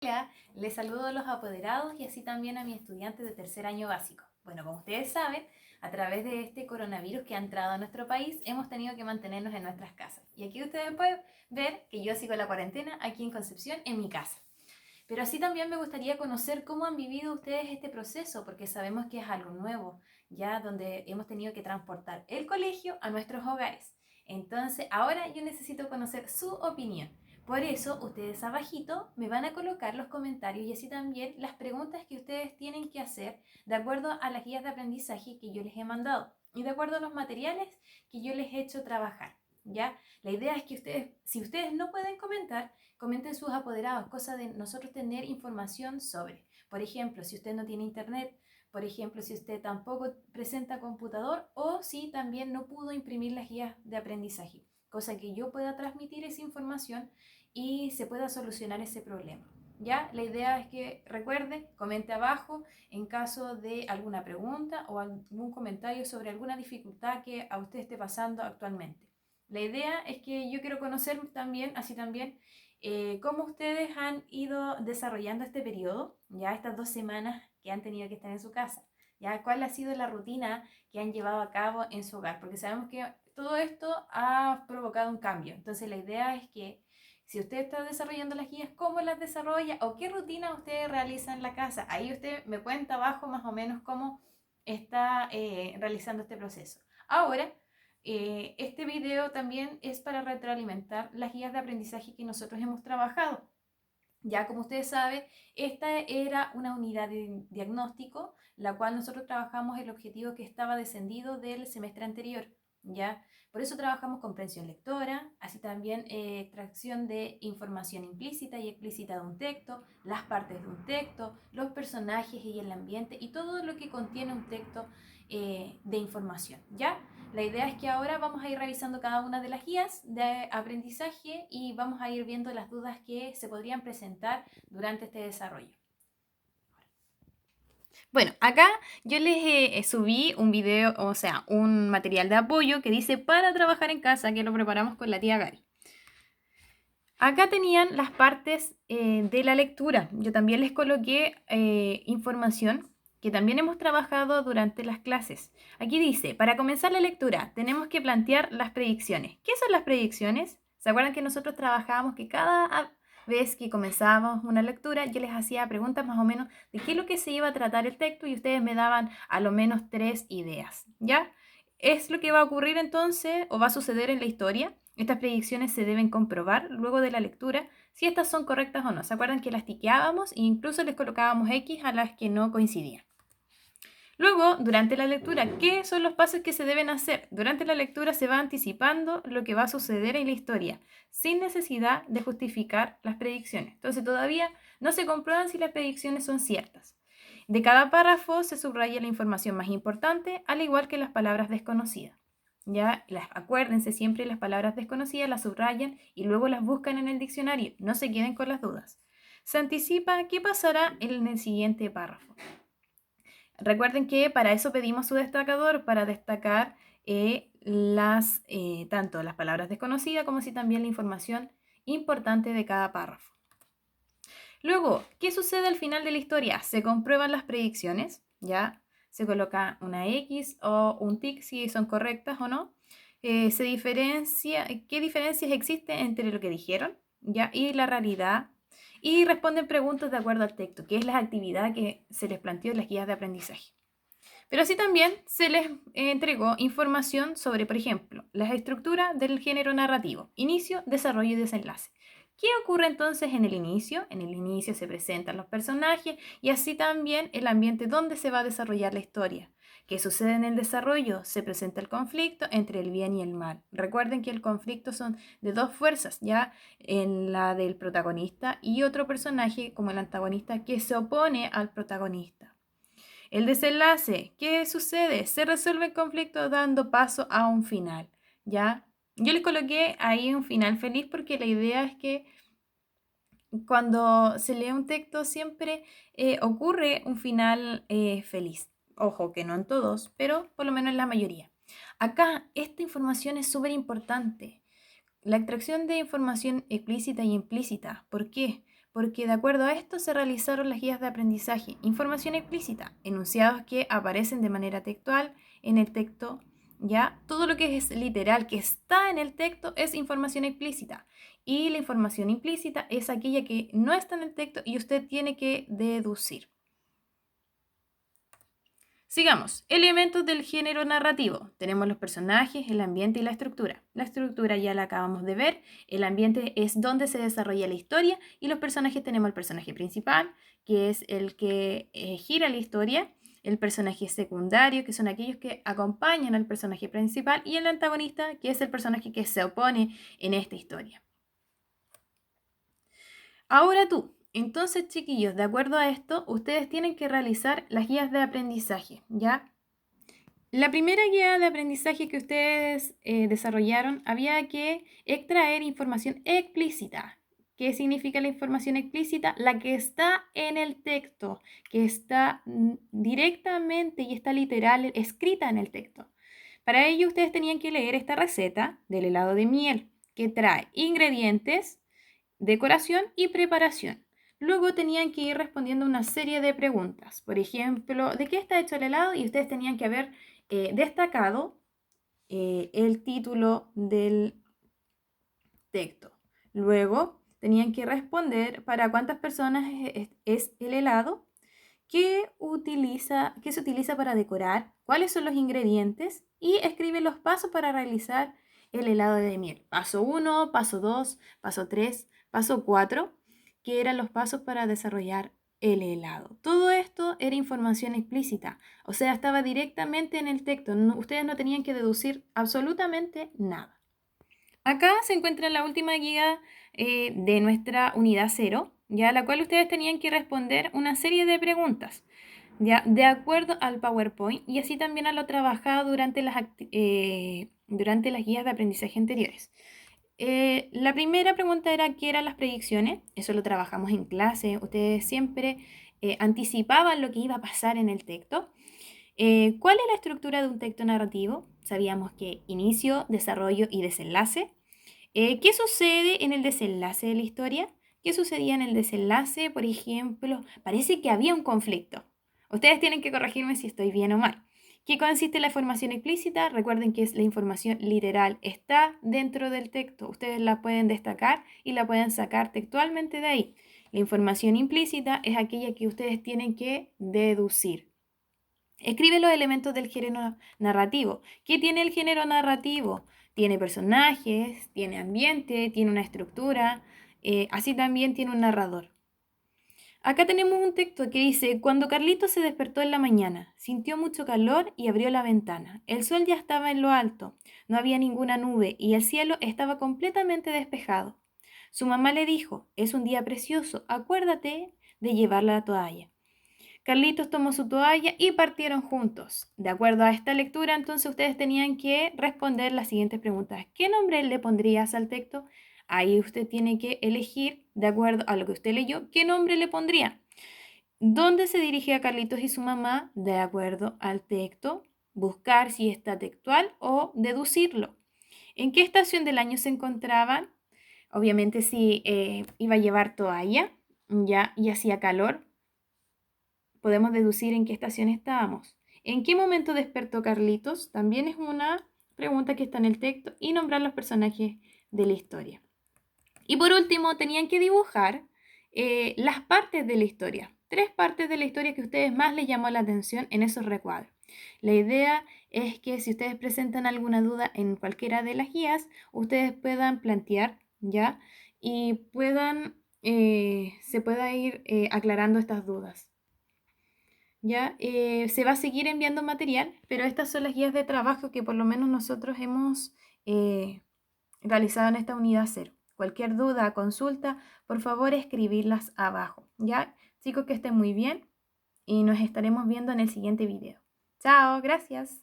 Hola, les saludo a los apoderados y así también a mis estudiantes de tercer año básico. Bueno, como ustedes saben, a través de este coronavirus que ha entrado a nuestro país, hemos tenido que mantenernos en nuestras casas. Y aquí ustedes pueden ver que yo sigo la cuarentena aquí en Concepción, en mi casa. Pero así también me gustaría conocer cómo han vivido ustedes este proceso, porque sabemos que es algo nuevo, ya donde hemos tenido que transportar el colegio a nuestros hogares. Entonces, ahora yo necesito conocer su opinión. Por eso, ustedes abajito me van a colocar los comentarios y así también las preguntas que ustedes tienen que hacer de acuerdo a las guías de aprendizaje que yo les he mandado y de acuerdo a los materiales que yo les he hecho trabajar. ¿Ya? La idea es que ustedes, si ustedes no pueden comentar, comenten sus apoderados, cosa de nosotros tener información sobre. Por ejemplo, si usted no tiene internet, por ejemplo, si usted tampoco presenta computador o si también no pudo imprimir las guías de aprendizaje, cosa que yo pueda transmitir esa información y se pueda solucionar ese problema. ¿Ya? La idea es que recuerde, comente abajo en caso de alguna pregunta o algún comentario sobre alguna dificultad que a usted esté pasando actualmente. La idea es que yo quiero conocer también, así también, cómo ustedes han ido desarrollando este periodo, ya estas 2 semanas que han tenido que estar en su casa, ya cuál ha sido la rutina que han llevado a cabo en su hogar, porque sabemos que todo esto ha provocado un cambio. Entonces la idea es que si usted está desarrollando las guías, ¿cómo las desarrolla o qué rutina usted realiza en la casa? Ahí usted me cuenta abajo más o menos cómo está realizando este proceso. Ahora, este video también es para retroalimentar las guías de aprendizaje que nosotros hemos trabajado. Ya como ustedes saben, esta era una unidad de diagnóstico, la cual nosotros trabajamos el objetivo que estaba descendido del semestre anterior. ¿Ya? Por eso trabajamos comprensión lectora, así también extracción de información implícita y explícita de un texto, las partes de un texto, los personajes y el ambiente y todo lo que contiene un texto de información. ¿Ya? La idea es que ahora vamos a ir revisando cada una de las guías de aprendizaje y vamos a ir viendo las dudas que se podrían presentar durante este desarrollo. Bueno, acá yo les subí un video, o sea, un material de apoyo que dice para trabajar en casa, que lo preparamos con la tía Gary. Acá tenían las partes de la lectura. Yo también les coloqué información que también hemos trabajado durante las clases. Aquí dice, para comenzar la lectura tenemos que plantear las predicciones. ¿Qué son las predicciones? ¿Se acuerdan que nosotros trabajábamos que cada vez que comenzábamos una lectura yo les hacía preguntas más o menos de qué es lo que se iba a tratar el texto y ustedes me daban a lo menos 3 ideas, ¿ya? Es lo que va a ocurrir entonces o va a suceder en la historia. Estas predicciones se deben comprobar luego de la lectura si estas son correctas o no. ¿Se acuerdan que las tiqueábamos e incluso les colocábamos X a las que no coincidían? Luego, durante la lectura, ¿qué son los pasos que se deben hacer? Durante la lectura se va anticipando lo que va a suceder en la historia, sin necesidad de justificar las predicciones. Entonces, todavía no se comprueban si las predicciones son ciertas. De cada párrafo se subraya la información más importante, al igual que las palabras desconocidas. Ya, acuérdense siempre las palabras desconocidas, las subrayan y luego las buscan en el diccionario. No se queden con las dudas. Se anticipa qué pasará en el siguiente párrafo. Recuerden que para eso pedimos su destacador, para destacar tanto las palabras desconocidas como si también la información importante de cada párrafo. Luego, ¿qué sucede al final de la historia? Se comprueban las predicciones, ¿ya? Se coloca una X o un tic si son correctas o no. Se diferencia, ¿qué diferencias existen entre lo que dijeron, ¿ya? Y la realidad. Y responden preguntas de acuerdo al texto, que es la actividad que se les planteó en las guías de aprendizaje. Pero así también se les entregó información sobre, por ejemplo, la estructura del género narrativo, inicio, desarrollo y desenlace. ¿Qué ocurre entonces en el inicio? En el inicio se presentan los personajes y así también el ambiente donde se va a desarrollar la historia. ¿Qué sucede en el desarrollo? Se presenta el conflicto entre el bien y el mal. Recuerden que el conflicto son de dos fuerzas, ya en la del protagonista y otro personaje como el antagonista que se opone al protagonista. El desenlace, ¿qué sucede? Se resuelve el conflicto dando paso a un final, ¿ya? Yo les coloqué ahí un final feliz porque la idea es que cuando se lee un texto siempre ocurre un final feliz. Ojo, que no en todos, pero por lo menos en la mayoría. Acá, esta información es súper importante. La extracción de información explícita y implícita. ¿Por qué? porque de acuerdo a esto se realizaron las guías de aprendizaje, información explícita, enunciados que aparecen de manera textual en el texto, ¿ya? Todo lo que es literal, que está en el texto, es información explícita. Y la información implícita es aquella que no está en el texto y usted tiene que deducir. Sigamos. Elementos del género narrativo. Tenemos los personajes, el ambiente y la estructura. La estructura ya la acabamos de ver. El ambiente es donde se desarrolla la historia y los personajes tenemos el personaje principal, que es el que gira la historia, el personaje secundario, que son aquellos que acompañan al personaje principal, y el antagonista, que es el personaje que se opone en esta historia. Ahora tú. Entonces, chiquillos, de acuerdo a esto, ustedes tienen que realizar las guías de aprendizaje, ¿ya? La primera guía de aprendizaje que ustedes desarrollaron había que extraer información explícita. ¿Qué significa la información explícita? La que está en el texto, que está directamente y está literal escrita en el texto. Para ello ustedes tenían que leer esta receta del helado de miel, que trae ingredientes, decoración y preparación. Luego tenían que ir respondiendo una serie de preguntas. Por ejemplo, ¿de qué está hecho el helado? Y ustedes tenían que haber destacado el título del texto. Luego tenían que responder para cuántas personas es el helado, qué se utiliza para decorar, cuáles son los ingredientes y escribe los pasos para realizar el helado de miel. Paso 1, paso 2, paso 3, paso 4, que eran los pasos para desarrollar el helado. Todo esto era información explícita, o sea, estaba directamente en el texto. Ustedes no tenían que deducir absolutamente nada. Acá se encuentra la última guía de nuestra unidad 0, ya la cual ustedes tenían que responder una serie de preguntas, ya de acuerdo al PowerPoint y así también a lo trabajado durante las guías de aprendizaje anteriores. La primera pregunta era ¿qué eran las predicciones? Eso lo trabajamos en clase. Ustedes siempre anticipaban lo que iba a pasar en el texto. ¿Cuál es la estructura de un texto narrativo? Sabíamos que inicio, desarrollo y desenlace. ¿Qué sucede en el desenlace de la historia? ¿Qué sucedía en el desenlace? Por ejemplo, parece que había un conflicto. Ustedes tienen que corregirme si estoy bien o mal. ¿Qué consiste la información explícita? Recuerden que es la información literal, está dentro del texto. Ustedes la pueden destacar y la pueden sacar textualmente de ahí. La información implícita es aquella que ustedes tienen que deducir. Escribe los elementos del género narrativo. ¿Qué tiene el género narrativo? Tiene personajes, tiene ambiente, tiene una estructura, así también tiene un narrador. Acá tenemos un texto que dice, cuando Carlitos se despertó en la mañana, sintió mucho calor y abrió la ventana. El sol ya estaba en lo alto, no había ninguna nube y el cielo estaba completamente despejado. Su mamá le dijo, es un día precioso, acuérdate de llevar la toalla. Carlitos tomó su toalla y partieron juntos. De acuerdo a esta lectura, entonces ustedes tenían que responder las siguientes preguntas. ¿Qué nombre le pondrías al texto? Ahí usted tiene que elegir, de acuerdo a lo que usted leyó, qué nombre le pondría. ¿Dónde se dirigía Carlitos y su mamá? De acuerdo al texto, buscar si está textual o deducirlo. ¿En qué estación del año se encontraban? Obviamente si iba a llevar toalla, ya, y hacía calor, podemos deducir en qué estación estábamos. ¿En qué momento despertó Carlitos? También es una pregunta que está en el texto y nombrar los personajes de la historia. Y por último, tenían que dibujar las partes de la historia. 3 partes de la historia que a ustedes más les llamó la atención en esos recuadros. La idea es que si ustedes presentan alguna duda en cualquiera de las guías, ustedes puedan plantear, ¿ya? Y se pueda ir aclarando estas dudas. ¿Ya? Se va a seguir enviando material, pero estas son las guías de trabajo que por lo menos nosotros hemos realizado en esta unidad 0. Cualquier duda, consulta, por favor escribirlas abajo. ¿Ya? Chicos, que estén muy bien y nos estaremos viendo en el siguiente video. Chao, gracias.